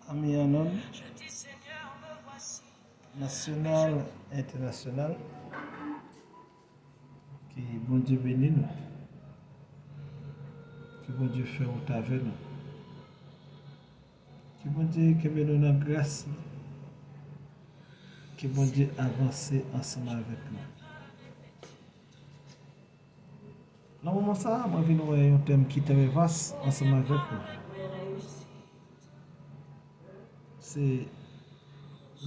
Amis en homme, national, international, que bon Dieu bénisse nous, que bon Dieu fait route avec nous, que bon Dieu que nous dans grâce, que bon Dieu avance ensemble avec nous. Dans le moment ça, moi, je viens un thème qui est très vaste ensemble avec nous. C'est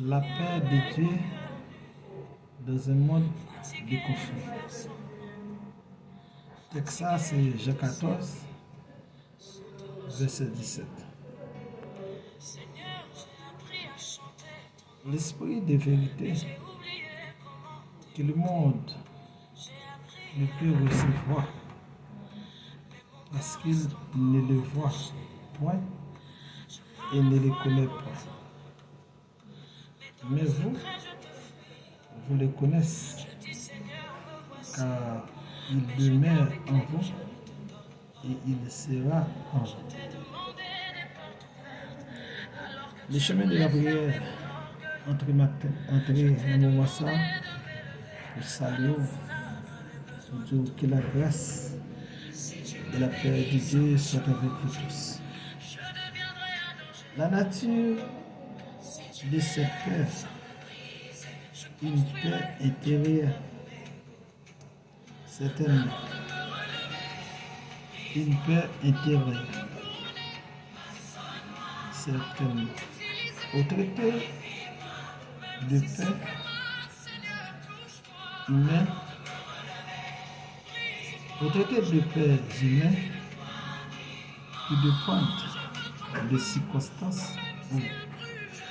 la paix de Dieu dans un monde de conflit. Texte ça, c'est Jean 14, verset 17. L'esprit de vérité que le monde ne peut recevoir parce qu'il ne le voit point et ne le connaît pas. Mais vous le connaissez, car il demeure en vous et il sera en vous. Le chemin de la prière entre dans mon ça pour saluer, pour dire que la grâce et la paix de Dieu soient avec vous tous. La nature de cette paix, une paix intérieure, certainement, une paix intérieure, certainement. Au traité de paix humain, au traité de paix humain qui dépendent de circonstances ou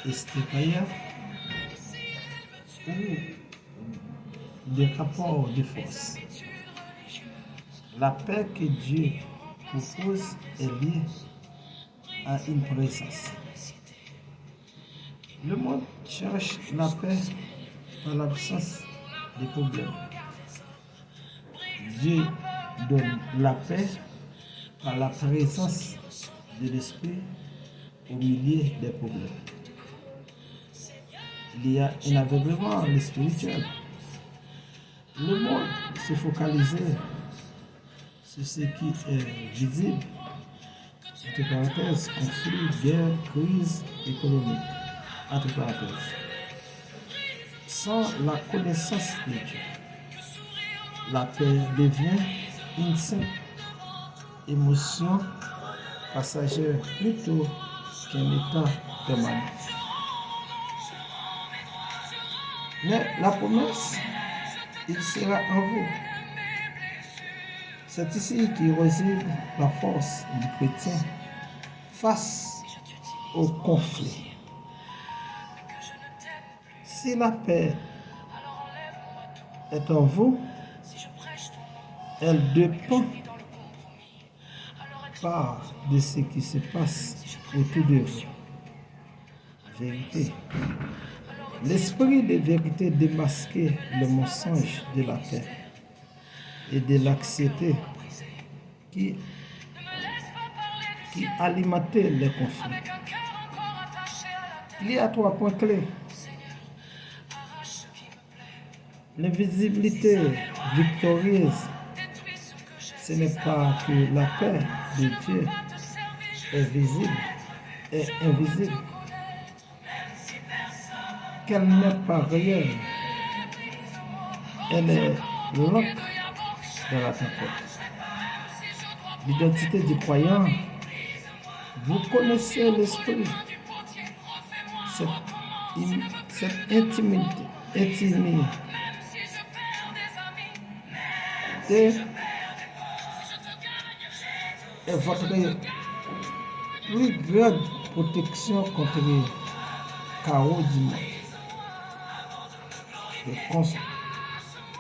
extérieures ou des rapports de force. La paix que Dieu propose est liée à une présence. Le monde cherche la paix par l'absence de problèmes. Dieu donne la paix par la présence de l'esprit au milieu des problèmes. Il y a un aveuglement spirituel. Le monde se focalise sur ce qui est visible, entre parenthèses, conflit, guerre, crise économique, entre parenthèses, sans la connaissance de Dieu. La paix devient une simple émotion passagère plutôt qu'un état permanent. Mais la promesse, il sera en vous. C'est ici qui réside la force du chrétien face au conflit. Si la paix est en vous, elle dépend pas de ce qui se passe autour de vous. Vérité. L'esprit de vérité démasquait le mensonge de la paix et de l'anxiété qui alimentait les conflits. Il y a 3 points clés. L'invisibilité victorieuse, ce n'est pas que la paix de Dieu est visible et invisible, qu'elle n'est pas réelle, elle est l'encre dans la tempête. L'identité du croyant, vous connaissez l'esprit, cette intimité est votre plus grande protection contre les chaos du monde.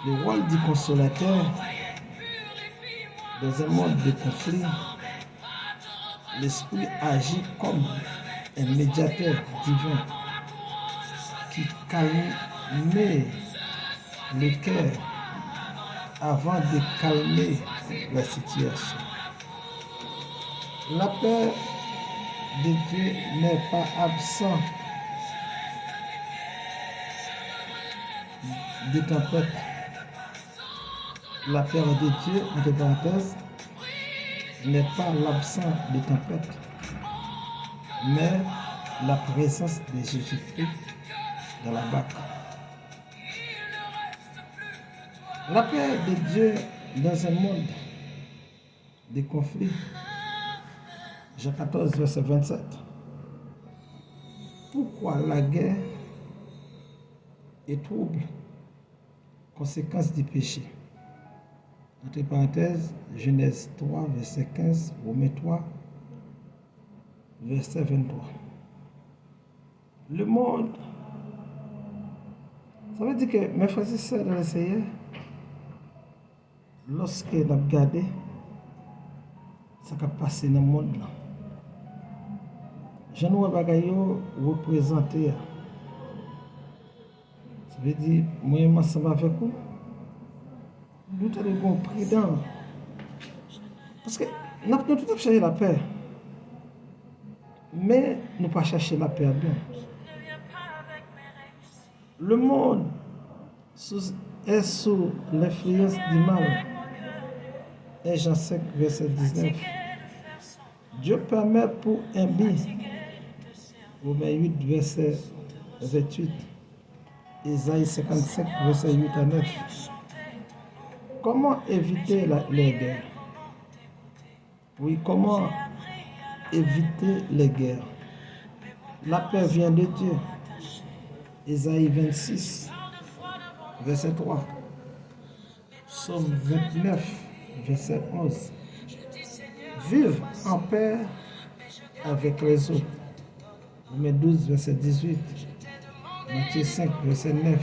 Le rôle du consolateur dans un monde de conflit, l'esprit agit comme un médiateur divin qui calme le cœur avant de calmer la situation. La paix de Dieu n'est pas absente des tempêtes. La paix de Dieu, entre parenthèses, n'est pas l'absence des tempêtes, mais la présence de Jésus-Christ dans la barque. La paix de Dieu dans un monde de conflits. Jean 14, verset 27. Pourquoi la guerre est trouble, conséquence du péché? Entre parenthèses, Genèse 3, verset 15, Romains 3, verset 23. Le monde, ça veut dire que mes frères et sœurs dans le Seigneur, lorsque nous avons regardé ce qui a passé dans le monde, je nous ai représenté. Ça veut dire, moi, je m'assemble avec vous. Nous sommes prudents. Parce que nous avons tout cherché la paix. Mais nous pas chercher la paix à bien. Le monde est sous l'influence du mal. Et Jean 5, verset 19. Dieu permet pour un bien. Romains 8, verset 28. Isaïe 55, verset 8 à 9. Comment éviter les guerres? Oui, comment éviter les guerres? La paix vient de Dieu. Isaïe 26, verset 3. Psaume 29, verset 11. Vive en paix avec les autres. Romains 12, verset 18. Matthieu 5, verset 9.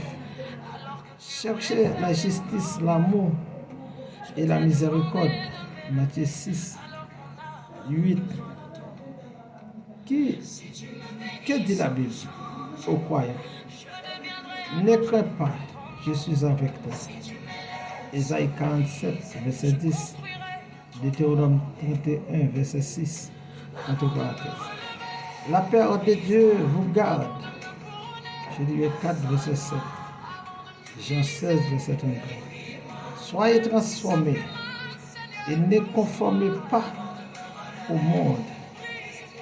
Cherchez la justice, l'amour et la miséricorde. Matthieu 6, 8. Que dit la Bible aux croyants? Ne crains pas, je suis avec toi. Isaïe 47, verset 10. Deutéronome 31, verset 6. Entre parenthèses. La paix de Dieu vous garde. Philippiens 4, verset 7. Jean 16, verset 33. Soyez transformés et ne conformez pas au monde.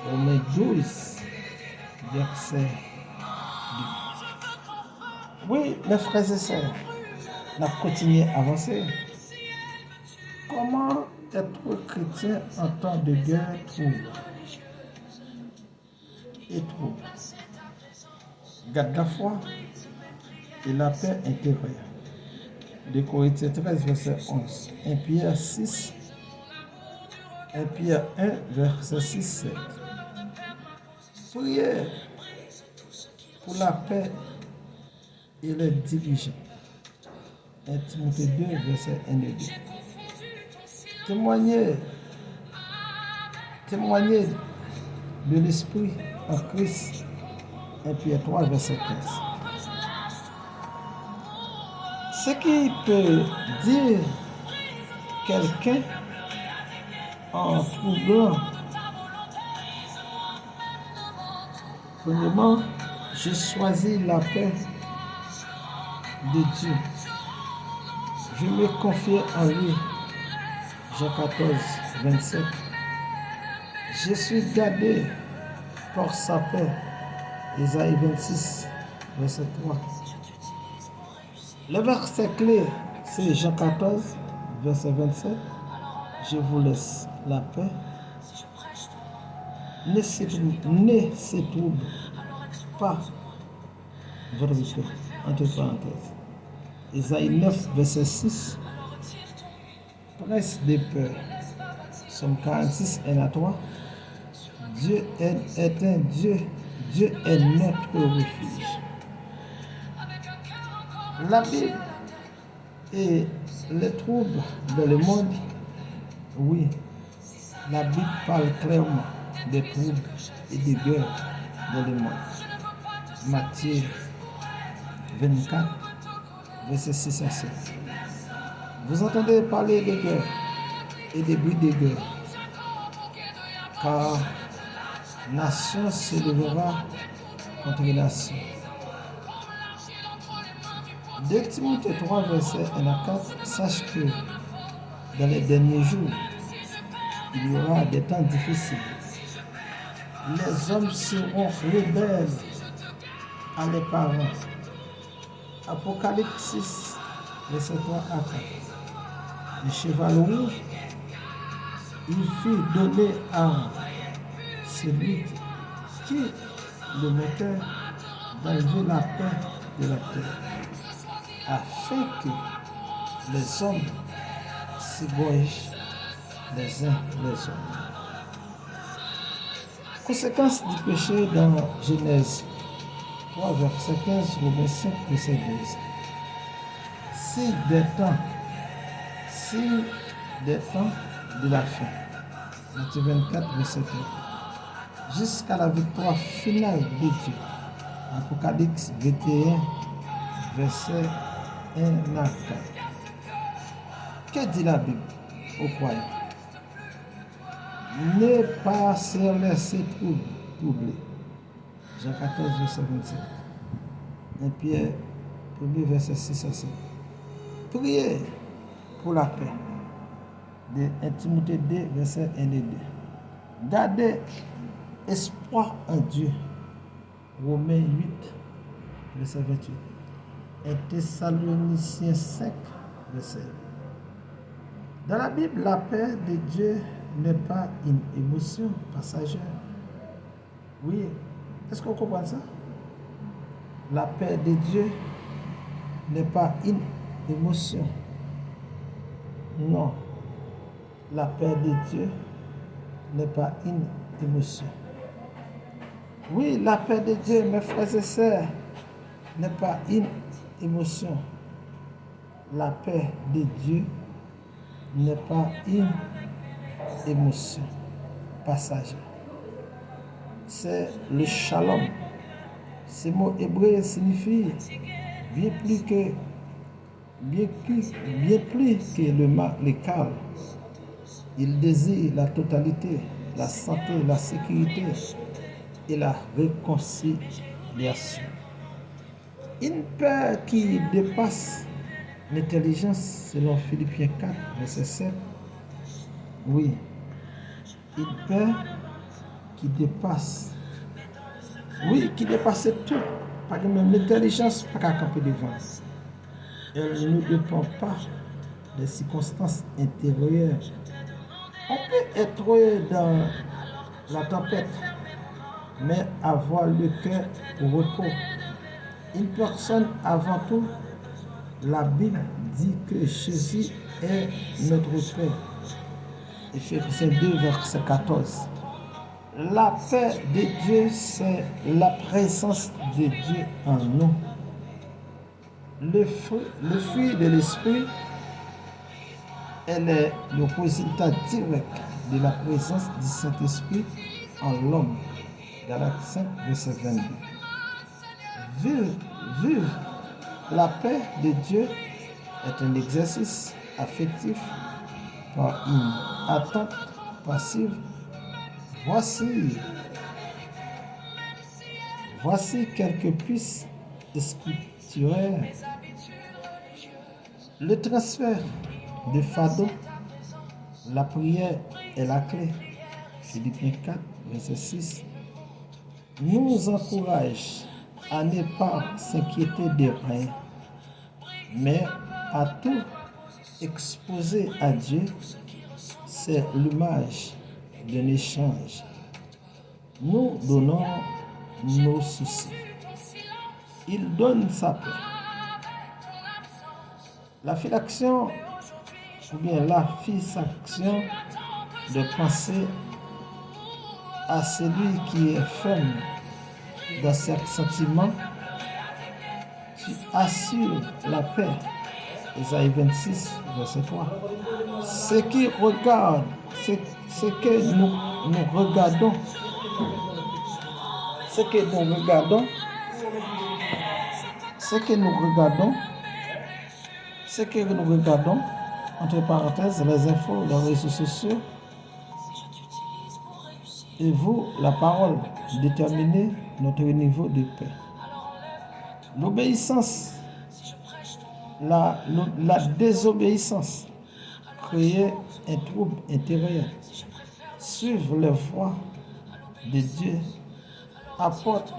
Romains 12, verset 2. Oui, mes frères et sœurs, on a continué à avancer. Comment être chrétien en temps de guerre trouble et trouble? Garde la foi et la paix intérieure. De Corinthiens 13, verset 11. 1 Pierre 6, 1 Pierre 1, verset 6, 7. Prière pour la paix et les dirigeants. 1 Timothée 2, verset 1 et 2. Témoigner de l'esprit en Christ. 1 Pierre 3, verset 15. Ce qui peut dire quelqu'un en troublant. Premièrement, j'ai choisi la paix de Dieu. Je me confie en lui. Jean 14, 27. Je suis gardé par sa paix. Isaïe 26, verset 3. Le verset clé, c'est Jean 14, verset 27. Je vous laisse la paix. Ne se trouble pas votre cœur. Entre parenthèses. Isaïe 9, verset 6. Presse de peur. Somme 46, 1 à 3. Dieu est un Dieu. Dieu est notre refuge. La Bible et les troubles dans le monde, oui, la Bible parle clairement des troubles et des guerres dans le monde. Matthieu 24, verset 6 à 7. Vous entendez parler de guerre et des bruits de guerre. car nation s'élèvera contre nation. 2 Timothée 3, versets 1 à 4, sache que dans les derniers jours, il y aura des temps difficiles. Les hommes seront rebelles à leurs parents. Apocalypse 6, verset 3 à 4. Le cheval roux, il fut donné à celui qui le mettait d'enlever la paix de la terre, afin que les hommes s'égorgent les uns les autres. Conséquence du péché dans Genèse 3, verset 15, Romains 5, verset 12. Si des temps de la fin, Matthieu 24, verset 3, jusqu'à la victoire finale de Dieu, Apocalypse 21, verset 1 à 4. Que dit la Bible aux croyants? Ne pas se laisser troubler. Jean 14, verset 27. 1 Pierre 1, verset 6 à 7. Priez pour la paix. De 1 Timothée 2, verset 1 et 2. Gardez espoir en Dieu. Romains 8, verset 28. 1 Thessaloniciens 5, verset 1. Dans la Bible, la paix de Dieu n'est pas une émotion passagère. Oui, est-ce qu'on comprend ça? La paix de Dieu n'est pas une émotion. Non, la paix de Dieu n'est pas une émotion. Oui, la paix de Dieu, mes frères et sœurs, n'est pas une émotion. La paix de Dieu n'est pas une émotion passagère. C'est le shalom. Ce mot hébreu signifie bien plus que le calme. Il désire la totalité, la santé, la sécurité et la réconciliation. Une paix qui dépasse l'intelligence, selon Philippiens 4, verset 7. Oui, une paix qui dépasse. Oui, qui dépasse tout. Pas même l'intelligence, pas qu'à camper devant. Elle ne dépend pas des circonstances intérieures. On peut être dans la tempête, mais avoir le cœur au repos. Une personne avant tout, la Bible dit que Jésus est notre Père. Éphésiens 2, verset 14. La paix de Dieu, c'est la présence de Dieu en nous. Le fruit de l'esprit, elle est le résultat direct de la présence du Saint-Esprit en l'homme. Galates 5, verset 22. Vivre la paix de Dieu est un exercice affectif par une attente passive. Voici quelques pistes scripturaires. Le transfert de fardeau, la prière est la clé. Philippiens 4, verset 6, nous encourage à ne pas s'inquiéter de rien, mais à tout exposer à Dieu. C'est l'image d'un échange. Nous donnons nos soucis. Il donne sa paix. La fixation ou bien la fixation de penser à celui qui est ferme dans ses sentiments, qui assure la paix. Isaïe 26, verset 3. Ce que nous regardons, entre parenthèses, les infos, les réseaux sociaux, et vous, la parole, déterminez notre niveau de paix. L'obéissance, la désobéissance créait un trouble intérieur. Suivre les voies de Dieu apporte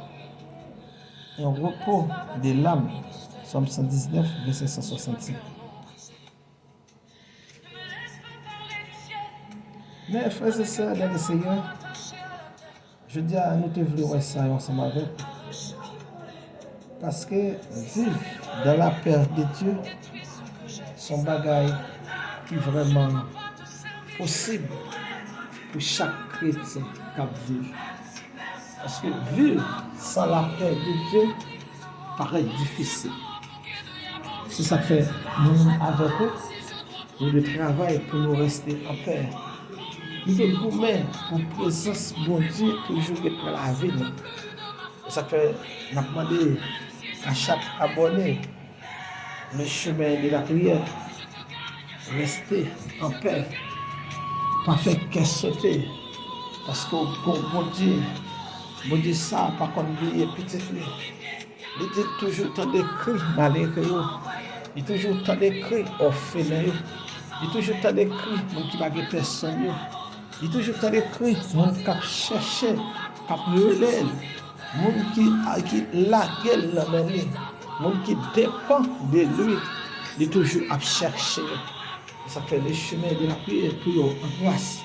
un repos de l'âme. Somme 119, verset 165. Mais frères et sœurs dans le Seigneur, je dis à nous devons voir ça ensemble avec vous. Parce que vivre dans la paix de Dieu, son bagage qui est vraiment possible pour chaque chrétien qui vit. Parce que vivre sans la paix de Dieu paraît difficile. C'est ça que fait nous avec vous, le travail pour nous rester en paix. Nous devons nous mettre pour présence bon Dieu toujours être dans la vie. C'est ça que fait nous demander à chaque abonné le chemin de la prière. Rester en paix. Pas faire qu'est sauter. Parce que bon Dieu ça, par contre, oublier petit lui. Il dit toujours tant de cris malheureux. Il dit toujours tant de cris orphelins. Il dit toujours tant de cris monde qui n'a personne. Il dit toujours tant de cris monde qui cherche, qui relève, monde qui lague la main, monde qui dépend de lui. Il est toujours à chercher. Ça fait le chemin de la prière pour en grâce.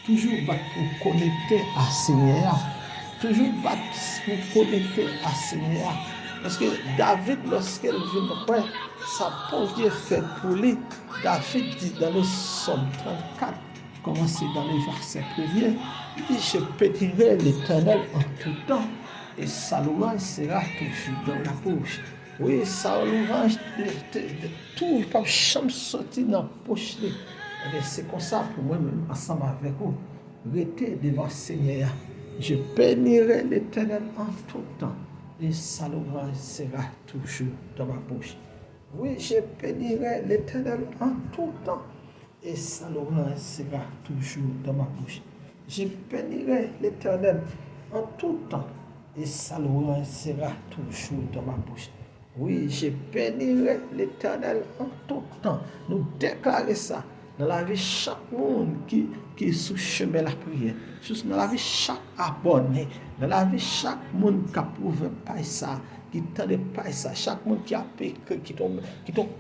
Toujours battre pour connecter à Seigneur. Toujours battre pour connecter à Seigneur. Parce que David, lorsqu'il vient, ça bon Dieu fait pour lui. David dit dans le psaume 34, commencé dans le verset 1er, il dit: je bénirai l'Éternel en tout temps, et sa louange sera toujours dans la bouche. Oui, sa louange de tout, pas jamais sortir dans la poche. C'est comme ça pour moi-même, ensemble avec vous. Restez devant le Seigneur. Je bénirai l'Éternel en tout temps, et sa louange sera toujours dans ma bouche. Oui, je bénirai l'Éternel en tout temps, et sa louange sera toujours dans ma bouche. Je bénirai l'Éternel en tout temps, et sa louange sera toujours dans ma bouche. Oui, je bénirai l'Éternel en tout temps. Nous déclarons ça dans la vie de chaque monde qui est sous chemin de la prière. Juste dans la vie de chaque abonné. Dans la vie de chaque monde qui a prouvé pas ça. Qui t'a pas ça. Chaque monde qui a écrit, qui t'a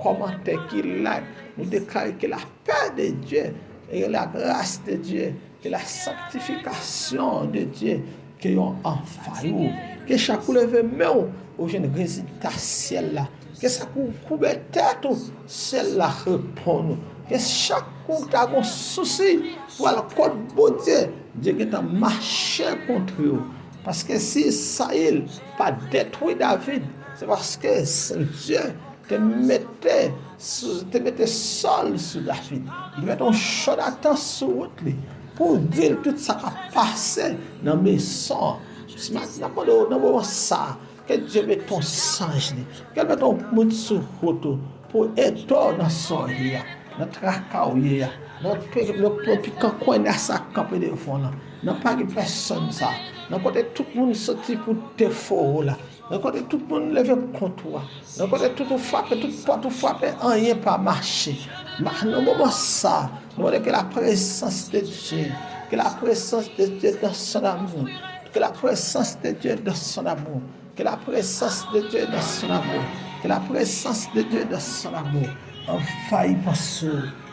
commenté, qui like. Nous déclarons que la paix de Dieu et la grâce de Dieu, que la sanctification de Dieu, qui ont en faillot. Que chaque levé main au jeune résultat ciel là. Que ça couvre tête ciel là répond. Que chaque coup tu as un souci pour le code bon Dieu qui t'a marché contre eux. Parce que si Saïl pas détruit David, c'est parce que Dieu te mettait seul sur David. Il met un Jonathan sur lui pour dire tout ça qui a passé dans mes sangs. Maintenant, ça, que Dieu met ton singe, qu'elle met ton monde sur route pour aider dans son ria, notre cacaouia, notre coin à sa camper de fond là. N'a pas de personne ça. N'a côté tout le monde sorti pour te faux là. N'a côté tout le monde lever contre toi. N'a côté tout frapper, tout porte frapper, rien pas marcher. Maintenant, moment ça, nous voulons que la présence de Dieu, que la présence de Dieu dans son amour. Que la présence de Dieu dans son amour, que la présence de Dieu dans son amour, que la présence de Dieu dans son amour envahit pensée,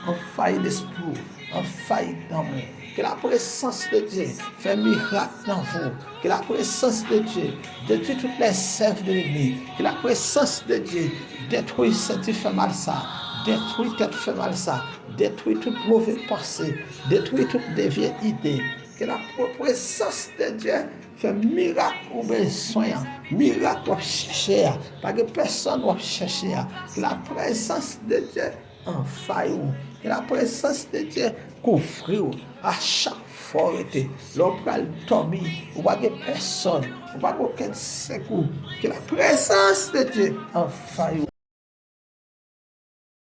envahit l'esprit, envahit d'amour. Que la présence de Dieu fait miracle dans vous. Que la présence de Dieu détruit toutes les sèves de l'ennemi. Que la présence de Dieu détruit ce qui fait mal ça. Détruit toute fait mal ça. Détruit toute mauvaise pensée. Détruit toute déviée idée. Que la présence de Dieu fait miracle ou besoin, miracle ou chercher, pas que personne ou chercher. Que la présence de Dieu en faille, que la présence de Dieu couvre à chaque fois. L'homme tombe, ou pas que personne, ou pas aucun secours. Que la présence de Dieu en faille.